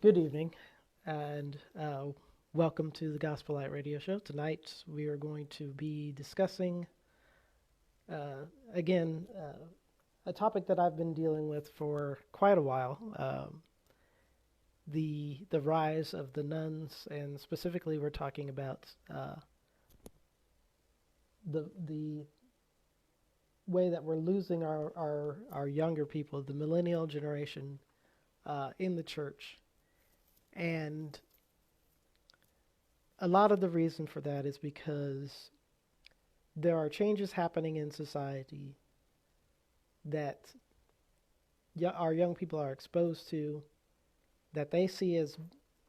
Good evening, and welcome to the Gospel Light Radio Show. Tonight we are going to be discussing, again, a topic that I've been dealing with for quite a while, the rise of the nuns, and specifically we're talking about the way that we're losing our younger people, the millennial generation, in the church. And a lot of the reason for that is because there are changes happening in society that our young people are exposed to, that they see as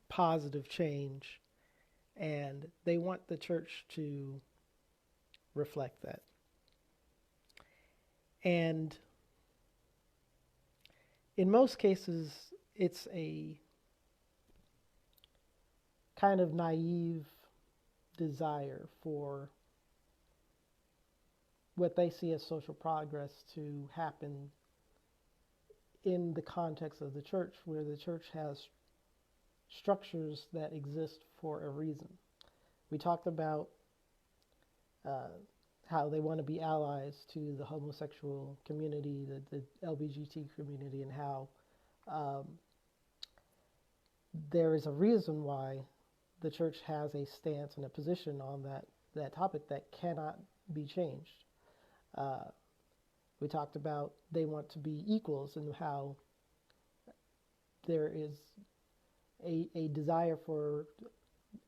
positive change, and they want the church to reflect that. And in most cases, it's a kind of naive desire for what they see as social progress to happen in the context of the church, where the church has structures that exist for a reason. We talked about how they want to be allies to the homosexual community, the LGBT community, and how there is a reason why the church has a stance and a position on that topic that cannot be changed. We talked about they want to be equals, and how there is a desire for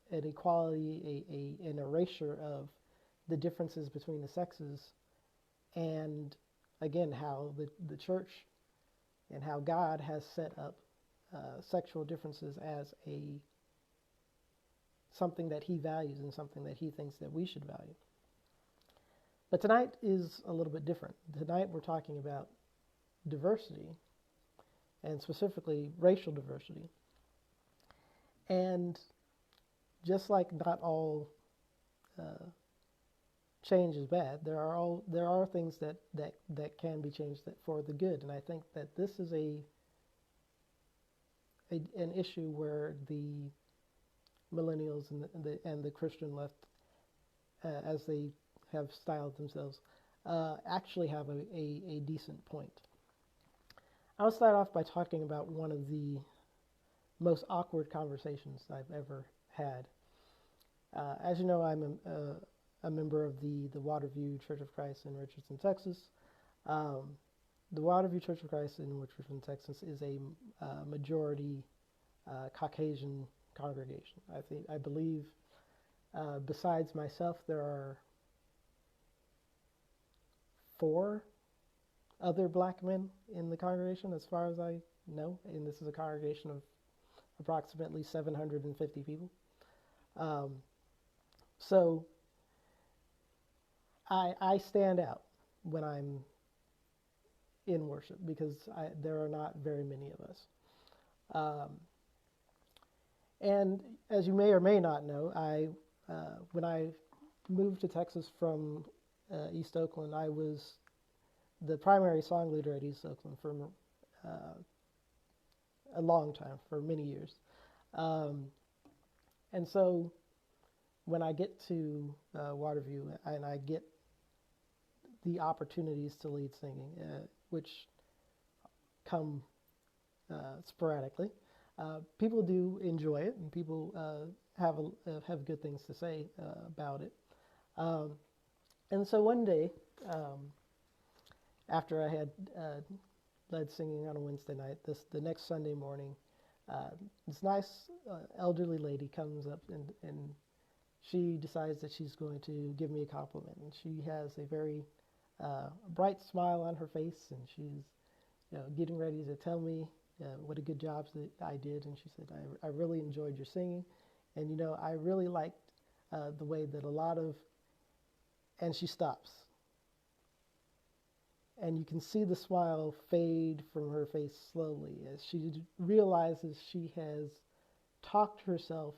an equality, an erasure of the differences between the sexes, and again, how the church and how God has set up sexual differences as something that he values and something that he thinks that we should value. But tonight is a little bit different. Tonight we're talking about diversity, and specifically racial diversity. And just like not all change is bad, there are things that can be changed for the good. And I think that this is an issue where the millennials and the Christian left, as they have styled themselves, actually have a decent point. I'll start off by talking about one of the most awkward conversations I've ever had. As you know, I'm a member of the Waterview Church of Christ in Richardson, Texas. The Waterview Church of Christ in Richardson, Texas is a majority Caucasian congregation. I believe besides myself, there are 4 other black men in the congregation, as far as I know, and this is a congregation of approximately 750 people. So I stand out when I'm in worship, because there are not very many of us. And as you may or may not know, when I moved to Texas from East Oakland, I was the primary song leader at East Oakland for a long time, for many years. And so when I get to Waterview and I get the opportunities to lead singing, which come sporadically, people do enjoy it, and people have good things to say about it. And so one day, after I had led singing on a Wednesday night, the next Sunday morning, this nice elderly lady comes up, and she decides that she's going to give me a compliment. And she has a very bright smile on her face, and she's getting ready to tell me what a good job that I did. And she said, I really enjoyed your singing, and I really liked the way that a lot of, and she stops. And you can see the smile fade from her face slowly as she realizes she has talked herself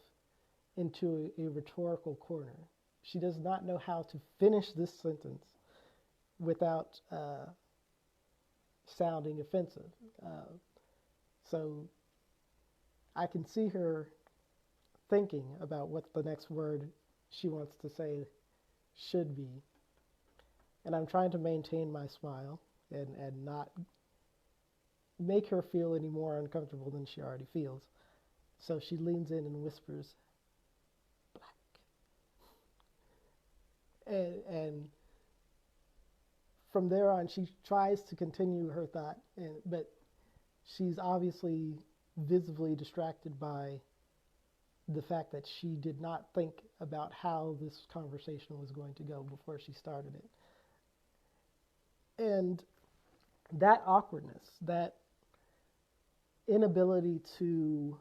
into a rhetorical corner. She does not know how to finish this sentence without sounding offensive. So I can see her thinking about what the next word she wants to say should be. And I'm trying to maintain my smile and not make her feel any more uncomfortable than she already feels. So she leans in and whispers, "Black." And from there on, she tries to continue her thought, but she's obviously visibly distracted by the fact that she did not think about how this conversation was going to go before she started it. And that awkwardness, that inability to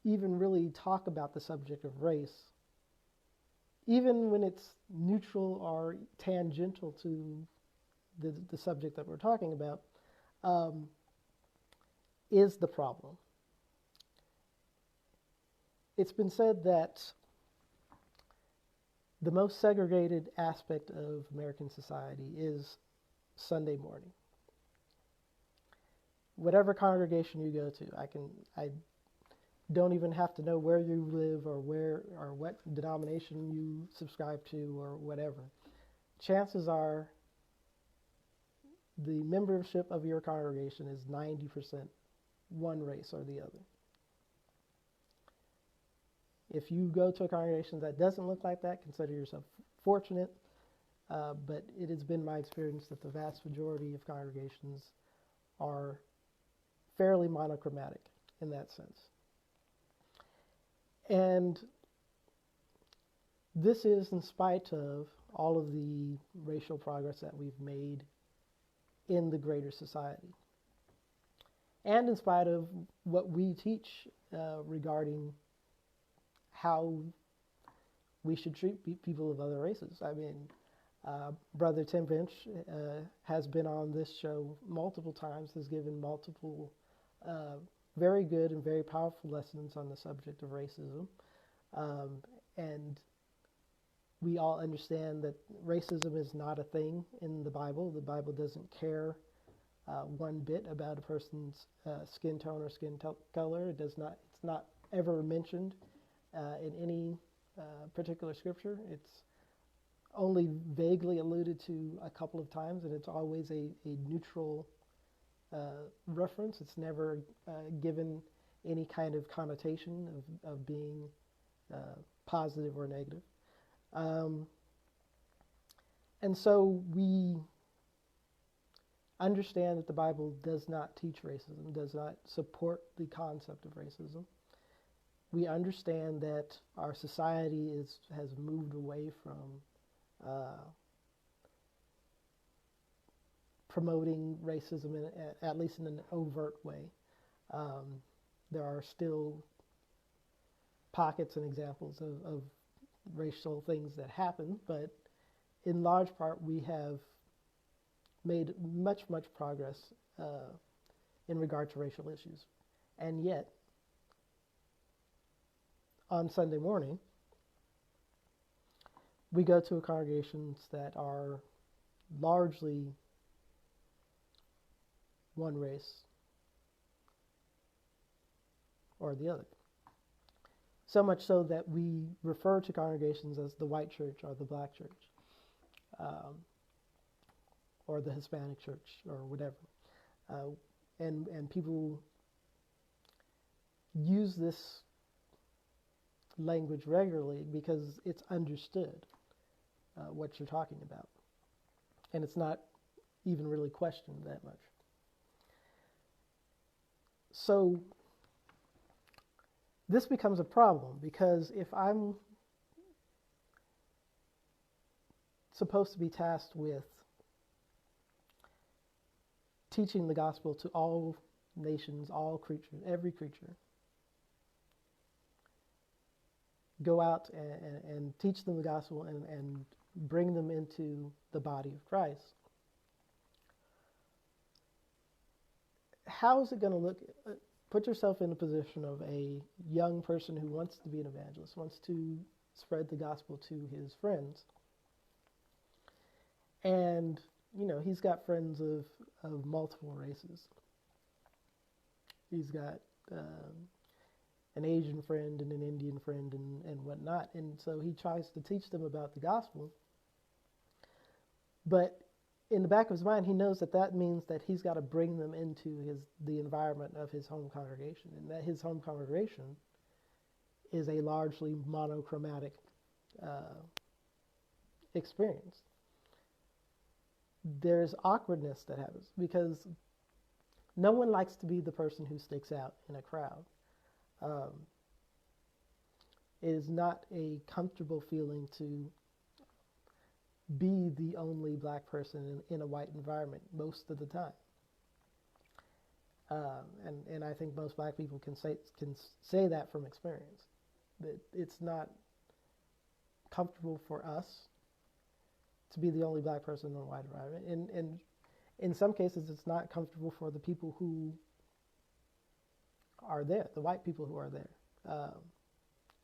even really talk about the subject of race, even when it's neutral or tangential to the subject that we're talking about, is the problem. It's been said that the most segregated aspect of American society is Sunday morning. Whatever congregation you go to, I don't even have to know where you live or what denomination you subscribe to or whatever. Chances are the membership of your congregation is 90% one race or the other. If you go to a congregation that doesn't look like that, consider yourself fortunate, but it has been my experience that the vast majority of congregations are fairly monochromatic in that sense. And this is in spite of all of the racial progress that we've made in the greater society. And in spite of what we teach regarding how we should treat people of other races. I mean, Brother Tim Finch has been on this show multiple times, has given multiple very good and very powerful lessons on the subject of racism. And we all understand that racism is not a thing in the Bible. The Bible doesn't care one bit about a person's skin tone or skin color. It's not ever mentioned in any particular scripture. It's only vaguely alluded to a couple of times, and it's always a neutral reference. It's never given any kind of connotation of being positive or negative. And so we understand that the Bible does not teach racism, does not support the concept of racism. We understand that our society has moved away from promoting racism, at least in an overt way. There are still pockets and examples of racial things that happen, but in large part we have made much progress in regard to racial issues. And yet, on Sunday morning, we go to congregations that are largely one race or the other. So much so that we refer to congregations as the white church or the black church, or the Hispanic church or whatever. And people use this language regularly because it's understood what you're talking about. And it's not even really questioned that much. So this becomes a problem, because if I'm supposed to be tasked with teaching the gospel to all nations, all creatures, every creature, go out and teach them the gospel and bring them into the body of Christ, how is it going to look? Put yourself in the position of a young person who wants to be an evangelist, wants to spread the gospel to his friends. And, he's got friends of multiple races. He's got an Asian friend and an Indian friend and whatnot. And so he tries to teach them about the gospel. But in the back of his mind, he knows that that means that he's got to bring them into the environment of his home congregation, and that his home congregation is a largely monochromatic experience. There's awkwardness that happens because no one likes to be the person who sticks out in a crowd. It is not a comfortable feeling to be the only black person in a white environment most of the time. And I think most black people can say that from experience, that it's not comfortable for us to be the only black person in a white environment. And in some cases, it's not comfortable for the people who are there, the white people who are there.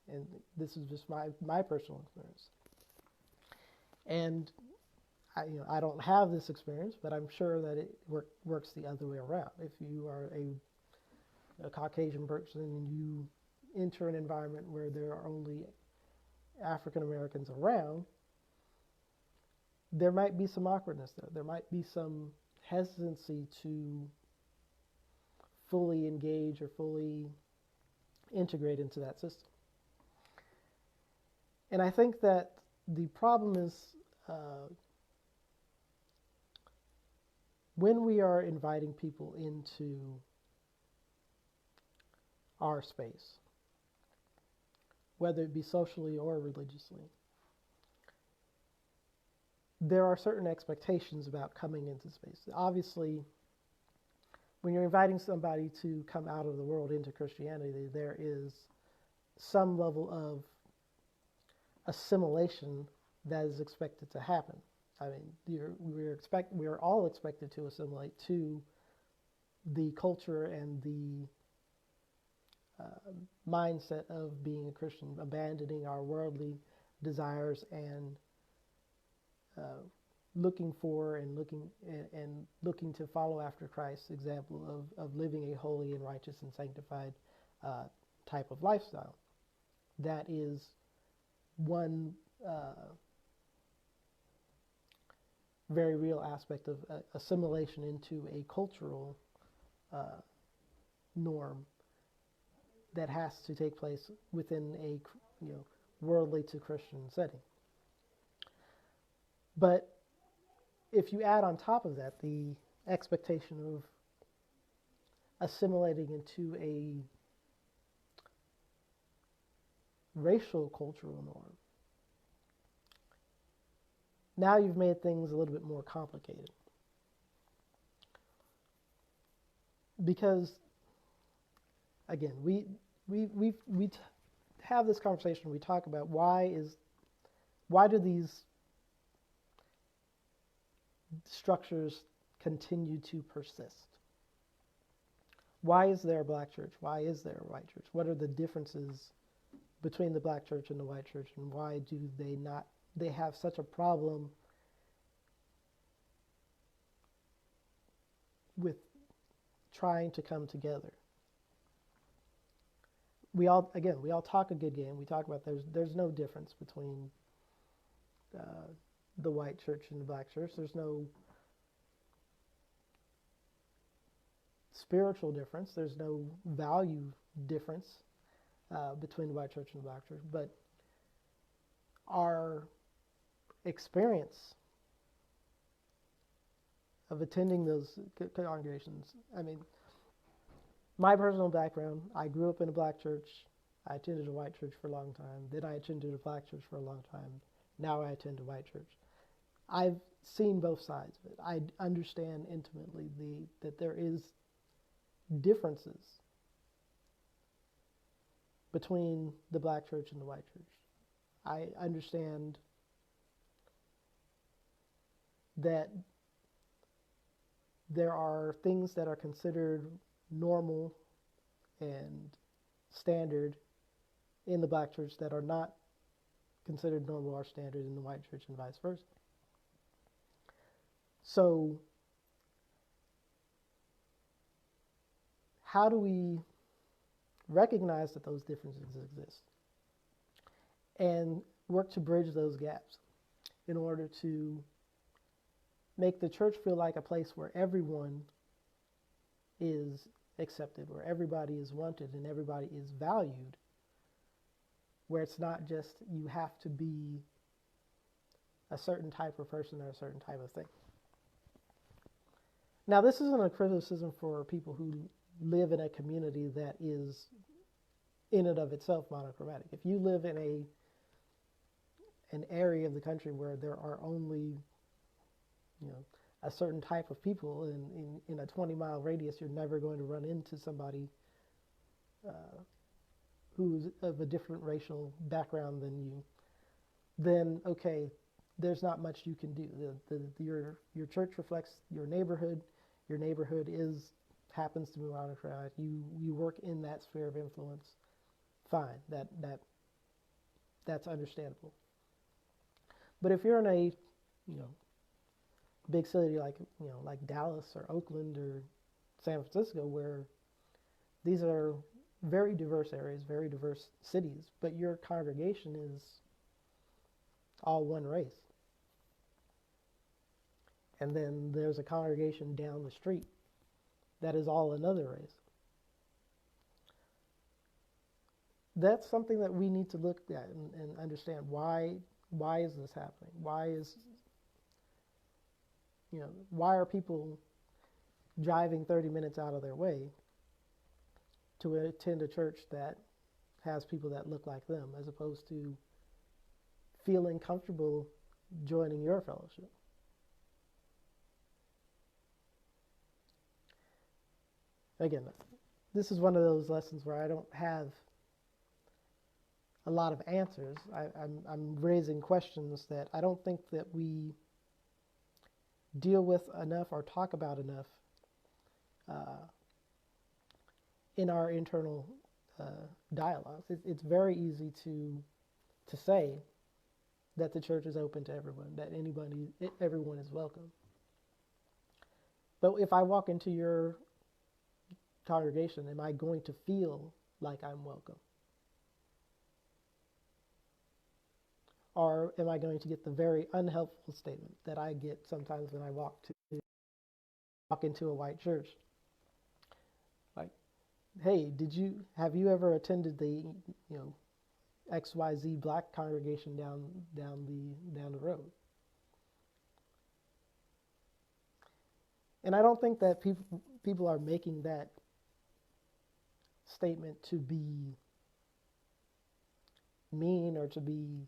And this is just my personal experience. And I don't have this experience, but I'm sure that it works the other way around. If you are a Caucasian person and you enter an environment where there are only African Americans around, there might be some awkwardness there. There might be some hesitancy to fully engage or fully integrate into that system. And I think that the problem is when we are inviting people into our space, whether it be socially or religiously, there are certain expectations about coming into space. Obviously, when you're inviting somebody to come out of the world into Christianity, there is some level of assimilation that is expected to happen. I mean, we are all expected to assimilate to the culture and the mindset of being a Christian, abandoning our worldly desires and looking to follow after Christ's example of living a holy and righteous and sanctified type of lifestyle. That is one very real aspect of assimilation into a cultural norm that has to take place within a worldly to Christian setting. But if you add on top of that the expectation of assimilating into a racial cultural norm, now you've made things a little bit more complicated. Because, again, we have this conversation, we talk about why do these structures continue to persist? Why is there a black church? Why is there a white church? What are the differences between the black church and the white church, and why do they have such a problem with trying to come together? We all talk a good game. We talk about there's no difference between the white church and the black church. There's no spiritual difference. There's no value difference between the white church and the black church. But our experience of attending those congregations, I mean, my personal background, I grew up in a black church. I attended a white church for a long time. Then I attended a black church for a long time. Now I attend a white church. I've seen both sides of it. I understand intimately that there is differences between the black church and the white church. I understand that there are things that are considered normal and standard in the black church that are not considered normal or standard in the white church, and vice versa. So how do we recognize that those differences exist and work to bridge those gaps in order to make the church feel like a place where everyone is accepted, where everybody is wanted and everybody is valued, where it's not just you have to be a certain type of person or a certain type of thing. Now, this isn't a criticism for people who live in a community that is in and of itself monochromatic. If you live in an area of the country where there are only, a certain type of people in a 20-mile radius, you're never going to run into somebody who's of a different racial background than you, then okay, there's not much you can do. Your church reflects your neighborhood. Your neighborhood happens to be monochromatic. You work in that sphere of influence. Fine, that's understandable. But if you're in a big city like Dallas or Oakland or San Francisco, where these are very diverse areas, very diverse cities, but your congregation is all one race, and then there's a congregation down the street that is all another race, that's something that we need to look at and understand. Why is this happening? Why are people driving 30 minutes out of their way to attend a church that has people that look like them, as opposed to feeling comfortable joining your fellowship? Again, this is one of those lessons where I don't have a lot of answers. I'm raising questions that I don't think that we deal with enough or talk about enough in our internal dialogues. It's very easy to say that the church is open to everyone, that everyone is welcome. But if I walk into your congregation, am I going to feel like I'm welcome? Or am I going to get the very unhelpful statement that I get sometimes when I walk into a white church? Like, hey, have you ever attended the XYZ black congregation down the road? And I don't think that people are making that statement to be mean or to be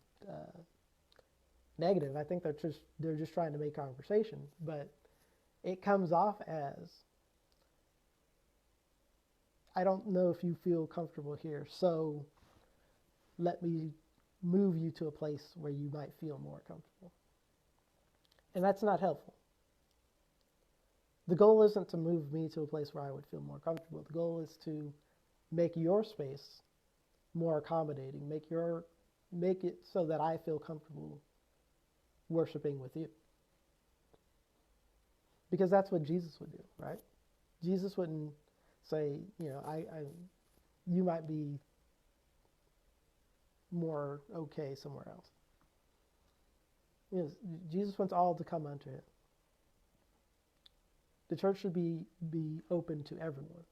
negative. I think they're just trying to make conversation, but it comes off as, I don't know if you feel comfortable here, so let me move you to a place where you might feel more comfortable. And that's not helpful. The goal isn't to move me to a place where I would feel more comfortable. The goal is to make your space more accommodating, make it so that I feel comfortable worshiping with you. Because that's what Jesus would do, right? Jesus wouldn't say, you might be more okay somewhere else. Jesus wants all to come unto him. The church should be open to everyone.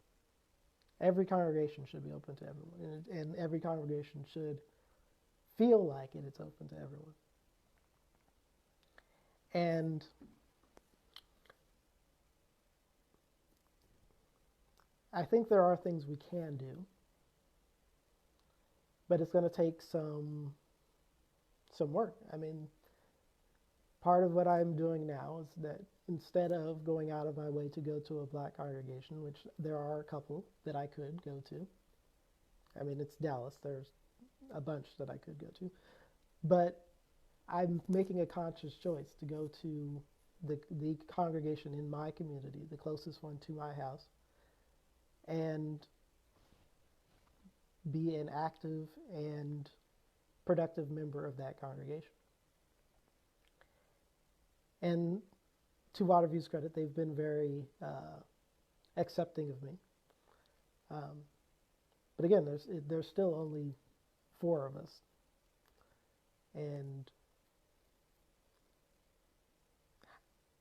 Every congregation should be open to everyone, and every congregation should feel like it is open to everyone. And I think there are things we can do, but it's going to take some work. I mean, part of what I'm doing now is that instead of going out of my way to go to a black congregation, which there are a couple that I could go to. I mean, it's Dallas. There's a bunch that I could go to. But I'm making a conscious choice to go to the congregation in my community, the closest one to my house, and be an active and productive member of that congregation. And to Waterview's credit, they've been very accepting of me. Um, but again, there's still only four of us, and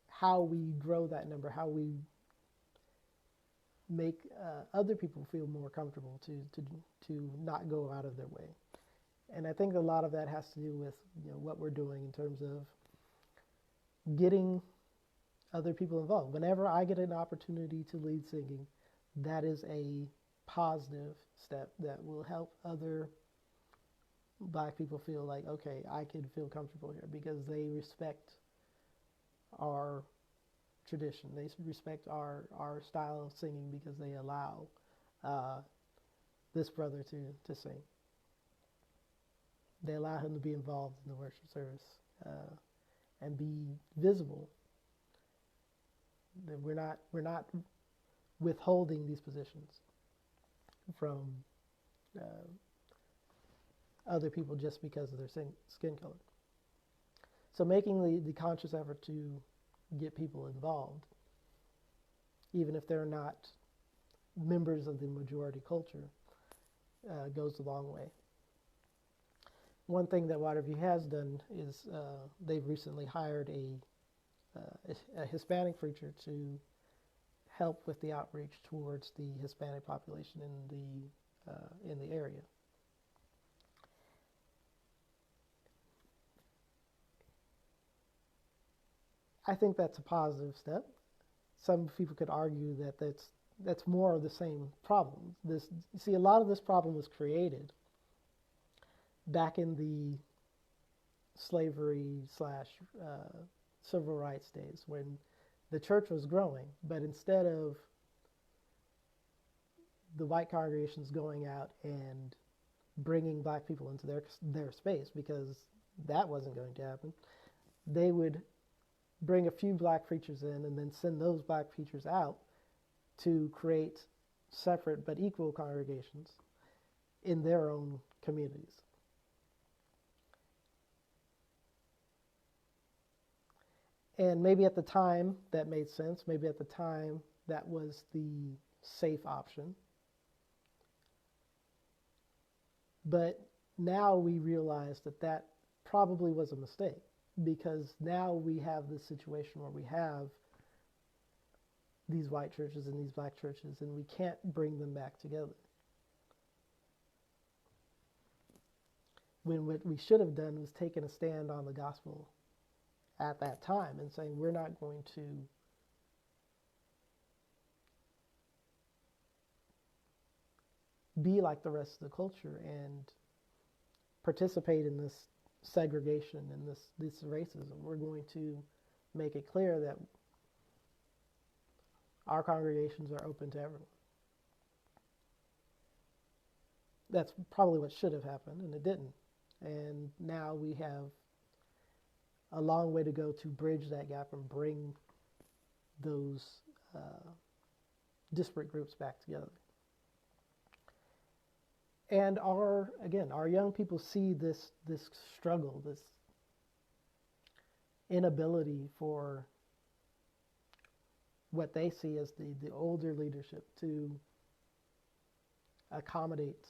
how we grow that number, how we make other people feel more comfortable to not go out of their way. And I think a lot of that has to do with what we're doing in terms of getting other people involved. Whenever I get an opportunity to lead singing, that is a positive step that will help other Black people feel like, okay, I can feel comfortable here because they respect our tradition. They respect our style of singing because they allow uh, this brother to sing. They allow him to be involved in the worship service and be visible. That we're not withholding these positions from uh, other people just because of their skin color. So making the conscious effort to get people involved, even if they're not members of the majority culture, goes a long way. One thing that Waterview has done is they've recently hired a Hispanic preacher to help with the outreach towards the Hispanic population in the area. I think that's a positive step. Some people could argue that that's more of the same problem. You see, a lot of this problem was created back in the slavery slash civil rights days when the church was growing, but instead of the white congregations going out and bringing Black people into their space, because that wasn't going to happen, they would bring a few Black preachers in and then send those Black preachers out to create separate but equal congregations in their own communities. And maybe at the time that made sense, maybe at the time that was the safe option. But now we realize that probably was a mistake, because now we have this situation where we have these white churches and these Black churches, and we can't bring them back together. When what we should have done was taken a stand on the gospel at that time and saying, we're not going to be like the rest of the culture and participate in this segregation and this racism. We're going to make it clear that our congregations are open to everyone. That's probably what should have happened, and it didn't. And now we have a long way to go to bridge that gap and bring those disparate groups back together. And our young people see this struggle, this inability for what they see as the older leadership to accommodate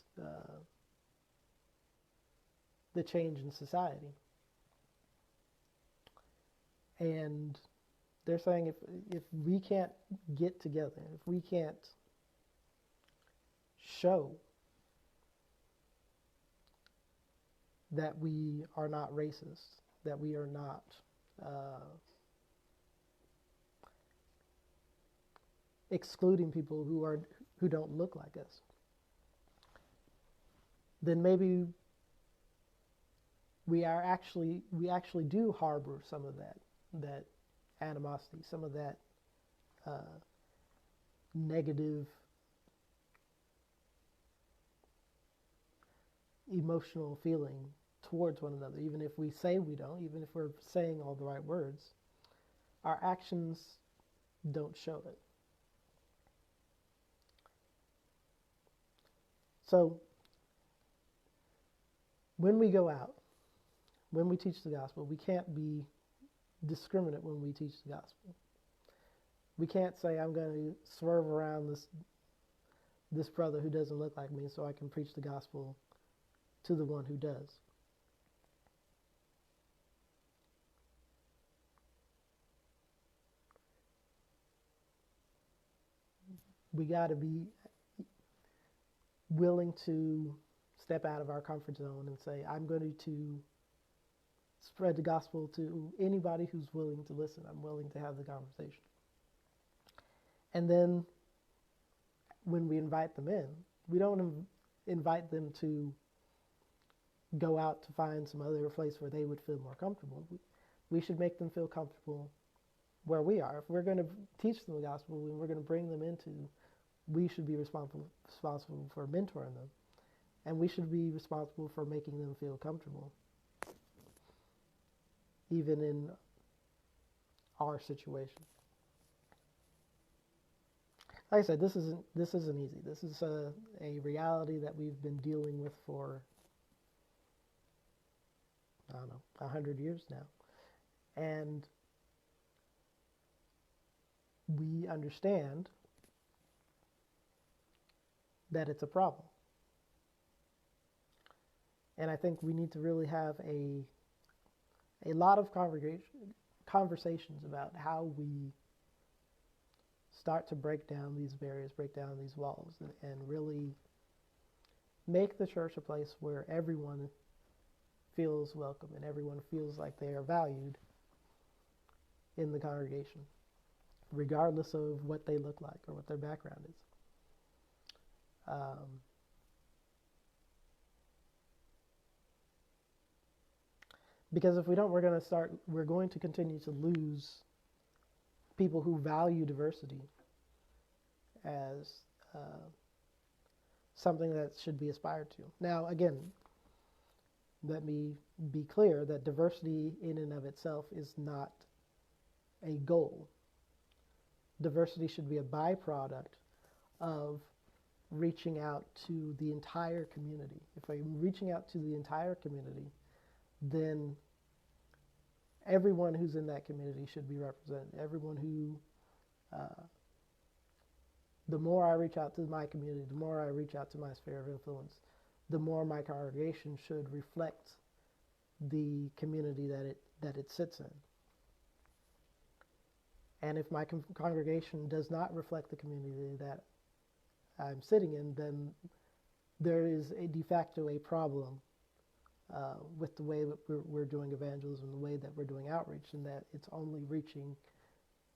the change in society. And they're saying if we can't get together, if we can't show that we are not racist, that we are not excluding people who don't look like us, then maybe we actually do harbor some of that animosity, some of that negative emotional feeling towards one another. Even if we say we don't, even if we're saying all the right words, our actions don't show it. So when we go out, when we teach the gospel, we can't be discriminate when we teach the gospel. We can't say, I'm going to swerve around this brother who doesn't look like me so I can preach the gospel to the one who does. We got to be willing to step out of our comfort zone and say, I'm going to spread the gospel to anybody who's willing to listen. I'm willing to have the conversation. And then when we invite them in, we don't invite them to go out to find some other place where they would feel more comfortable. We should make them feel comfortable where we are. If we're going to teach them the gospel and we're going to bring them into, we should be responsible for mentoring them. And we should be responsible for making them feel comfortable, even in our situation. Like I said, this isn't easy. This is a reality that we've been dealing with for, I don't know, 100 years now. And we understand that it's a problem. And I think we need to really have a lot of conversations about how we start to break down these barriers, break down these walls, and really make the church a place where everyone feels welcome and everyone feels like they are valued in the congregation, regardless of what they look like or what their background is. Because if we don't, we're going to continue to lose people who value diversity as something that should be aspired to. Now, again, let me be clear that diversity in and of itself is not a goal. Diversity should be a byproduct of reaching out to the entire community. If I'm reaching out to the entire community, then everyone who's in that community should be represented. Everyone who, the more I reach out to my community, the more I reach out to my sphere of influence, the more my congregation should reflect the community that it sits in. And if my congregation does not reflect the community that I'm sitting in, then there is a de facto a problem with the way that we're doing evangelism, the way that we're doing outreach, and that it's only reaching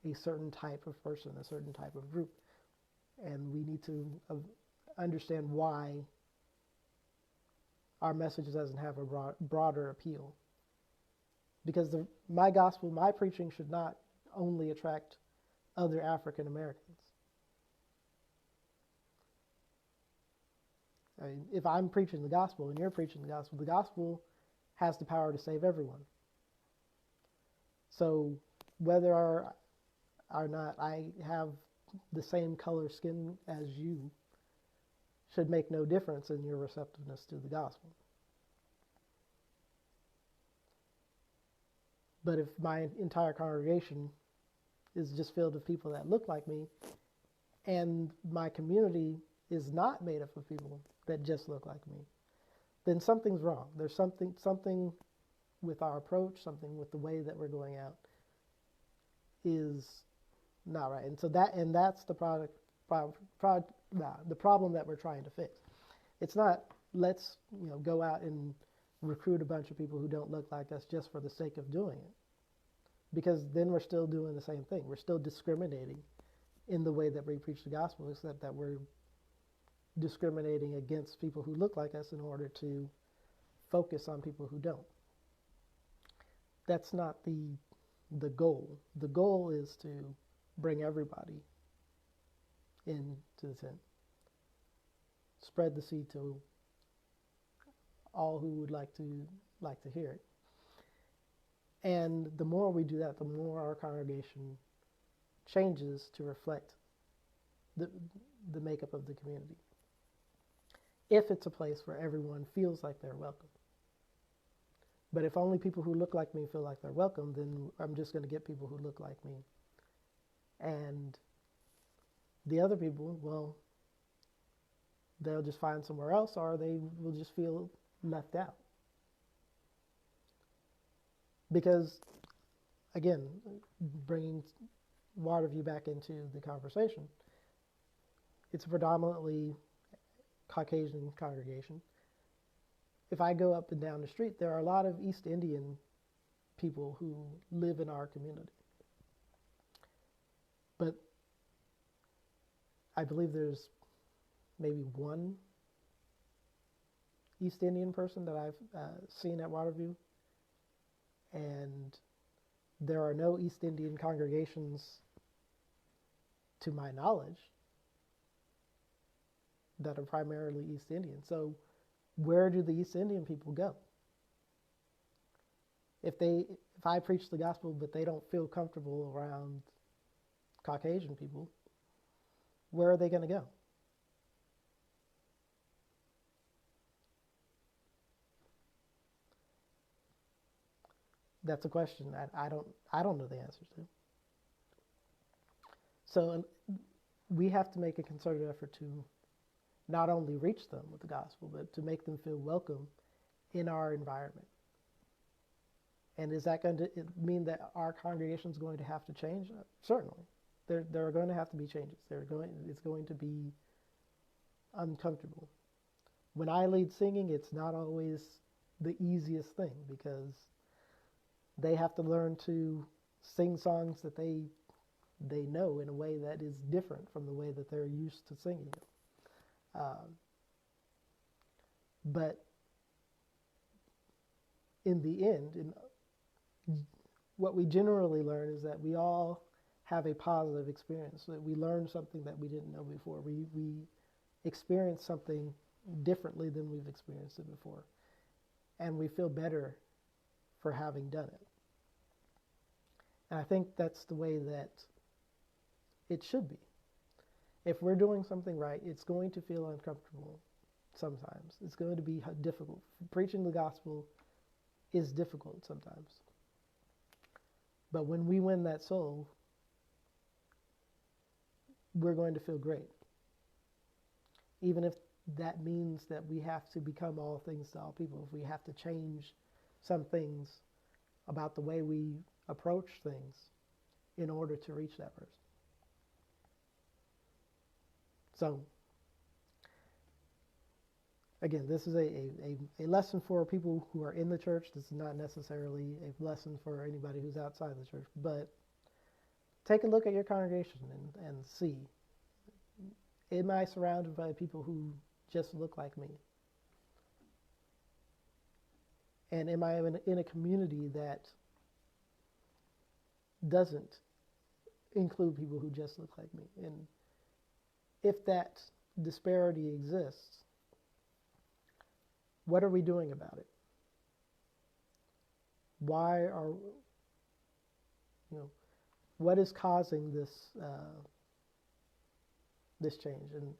a certain type of person, a certain type of group. And we need to understand why our message doesn't have a broader appeal. Because my gospel, my preaching should not only attract other African Americans. I mean, if I'm preaching the gospel and you're preaching the gospel has the power to save everyone. So whether or not I have the same color skin as you should make no difference in your receptiveness to the gospel. But if my entire congregation is just filled with people that look like me, and my community is not made up of people that just look like me, then something's wrong. There's something with our approach, something with the way that we're going out is not right. And so that's the the problem that we're trying to fix. It's not let's go out and recruit a bunch of people who don't look like us just for the sake of doing it. Because then we're still doing the same thing. We're still discriminating in the way that we preach the gospel, except that we're discriminating against people who look like us in order to focus on people who don't. That's not the goal. The goal is to bring everybody into the tent. Spread the seed to all who would like to hear it. And the more we do that, the more our congregation changes to reflect the makeup of the community. If it's a place where everyone feels like they're welcome. But if only people who look like me feel like they're welcome, then I'm just going to get people who look like me. And the other people, well, they'll just find somewhere else, or they will just feel left out. Because, again, bringing Waterview back into the conversation, it's a predominantly Caucasian congregation. If I go up and down the street, there are a lot of East Indian people who live in our community. But I believe there's maybe one East Indian person that I've seen at Waterview, and there are no East Indian congregations, to my knowledge, that are primarily East Indian. So where do the East Indian people go? If I preach the gospel but they don't feel comfortable around Caucasian people, where are they going to go? That's a question that I don't know the answers to. So we have to make a concerted effort to not only reach them with the gospel, but to make them feel welcome in our environment. And is that going to mean that our congregation is going to have to change? Certainly. There are going to have to be changes. It's going to be uncomfortable. When I lead singing, it's not always the easiest thing, because they have to learn to sing songs that they know in a way that is different from the way that they're used to singing them. But in the end, what we generally learn is that we all have a positive experience, that we learn something that we didn't know before. We experience something differently than we've experienced it before, and we feel better for having done it. And I think that's the way that it should be. If we're doing something right, it's going to feel uncomfortable sometimes. It's going to be difficult. Preaching the gospel is difficult sometimes. But when we win that soul, we're going to feel great. Even if that means that we have to become all things to all people, if we have to change some things about the way we approach things in order to reach that person. So, again, this is a lesson for people who are in the church. This is not necessarily a lesson for anybody who's outside the church, but take a look at your congregation and see, am I surrounded by people who just look like me? And am I in a community that doesn't include people who just look like me? And if that disparity exists, what are we doing about it? Why are, what is causing this this change? And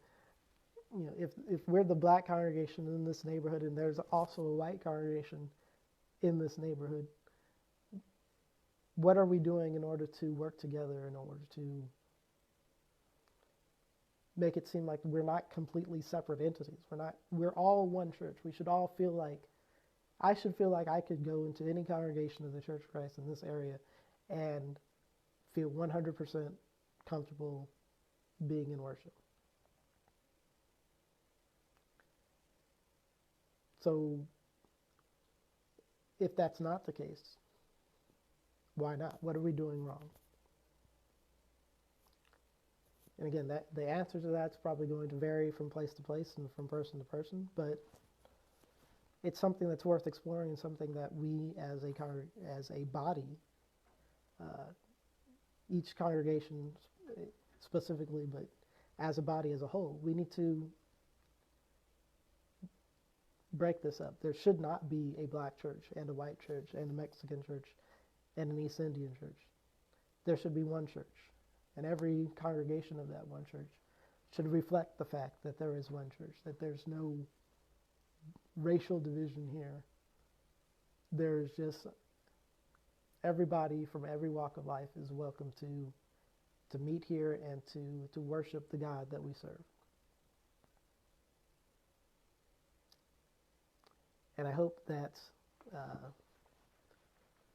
if we're the black congregation in this neighborhood and there's also a white congregation in this neighborhood, what are we doing in order to work together, in order to make it seem like we're not completely separate entities? We're all one church. We should all feel like, I should feel like I could go into any congregation of the Church of Christ in this area and feel 100% comfortable being in worship. So if that's not the case, why not? What are we doing wrong? And again, the answer to that's probably going to vary from place to place and from person to person, but it's something that's worth exploring, and something that we as a body, each congregation specifically, but as a body as a whole, we need to break this up. There should not be a black church and a white church and a Mexican church and an East Indian church. There should be one church, and every congregation of that one church should reflect the fact that there is one church, that there's no racial division here. There's just everybody from every walk of life is welcome to meet here and to worship the God that we serve. And I hope that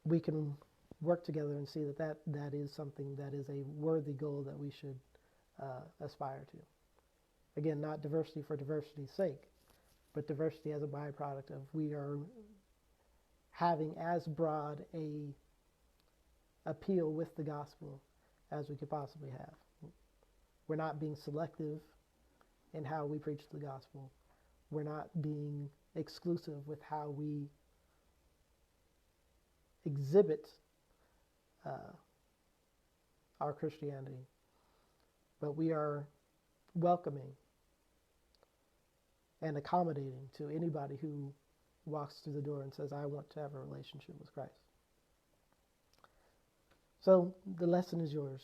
we can work together and see that is something that is a worthy goal that we should aspire to. Again, not diversity for diversity's sake, but diversity as a byproduct of we are having as broad a appeal with the gospel as we could possibly have. We're not being selective in how we preach the gospel. We're not being exclusive with how we exhibit our Christianity, but we are welcoming and accommodating to anybody who walks through the door and says, I want to have a relationship with Christ. So the lesson is yours.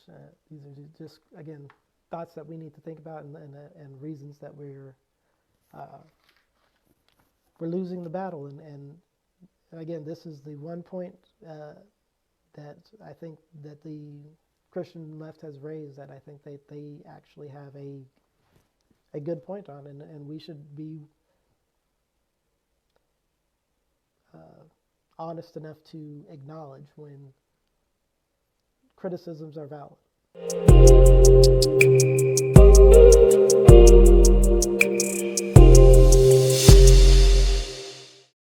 These are just, again, thoughts that we need to think about and reasons that we're losing the battle. And again, this is the one point that I think that the Christian left has raised that I think they actually have a good point on, and we should be honest enough to acknowledge when criticisms are valid.